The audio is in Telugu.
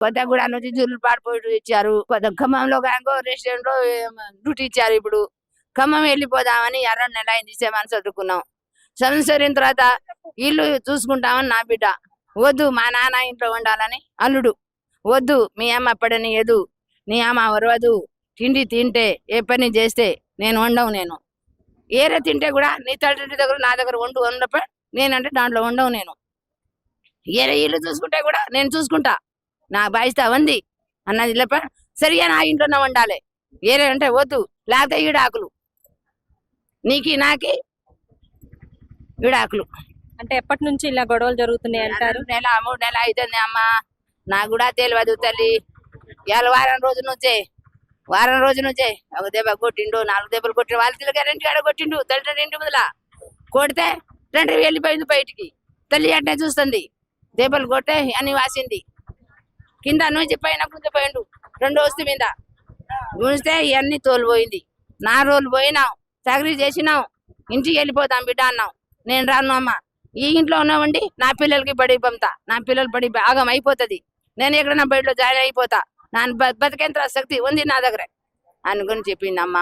కొత్తగూడ నుంచి జుల్లుపాడు పోయి ఇచ్చారు. ఖమ్మంలో ఇంకో రెస్టారెంట్ లో డ్యూటీ ఇచ్చారు. ఇప్పుడు ఖమ్మం వెళ్ళిపోదామని 2 నెలలు అయింది ఇచ్చేమని చదువుకున్నాం. సంవత్సరం తర్వాత ఇల్లు చూసుకుంటామని నా బిడ్డ. వద్దు మా నాన్న ఇంట్లో ఉండాలని అల్లుడు. వద్దు మీ అమ్మ పడని ఎదు, నీ అమ్మ వరవదు, తిండి తింటే ఏ పని చేస్తే నేను వండవు. నేను ఏరే తింటే కూడా నీ తల్లి దగ్గర నా దగ్గర వండప నేనంటే దాంట్లో వండవు. నేను ఏరే ఇల్లు చూసుకుంటే కూడా నేను చూసుకుంటా, నా బాధ్యత ఉంది అన్నది లేప. సరిగా నా ఇంట్లోనే వండాలి. ఏరే అంటే వద్దు, లేకపోతే ఈడాకులు, నీకి నాకి విడాకులు. అంటే ఎప్పటి నుంచి ఇలా గొడవలు జరుగుతున్నాయి అంటారు? 3 నెలలు అవుతుంది అమ్మ. నాకు కూడా తెలియదు తల్లి. ఇవాళ వారం రోజు నుంచే ఒక దెబ్బ కొట్టిండు, 4 దెబ్బలు కొట్టిండు. వాళ్ళ తిరిగి కాడ కొట్టిండు, తల్లి ఇంటి ముందుల కొడితే తండ్రి వెళ్ళిపోయింది బయటికి. తల్లి అట్నే చూస్తుంది. దెబ్బలు కొట్టే అని వాసింది. కింద నుంచి పైన గుంజిపోయిండు 2 వస్తు మీద గుంజితే ఇవన్నీ తోలిపోయింది. 4 రోజులు పోయినాం, చాకరీ చేసినాం, ఇంటికి వెళ్ళిపోతాం బిడ్డ అన్నాం. నేను రాను అమ్మ, ఈ ఇంట్లో ఉన్నామండి నా పిల్లలకి బడి పంపుతా, నా పిల్లలు బడి భాగం అయిపోతుంది, నేను ఎక్కడన్నా బడిలో జాయిన్ అయిపోతా, నా బతికేంత శక్తి ఉంది నా దగ్గర అనుకుని చెప్పింది అమ్మ.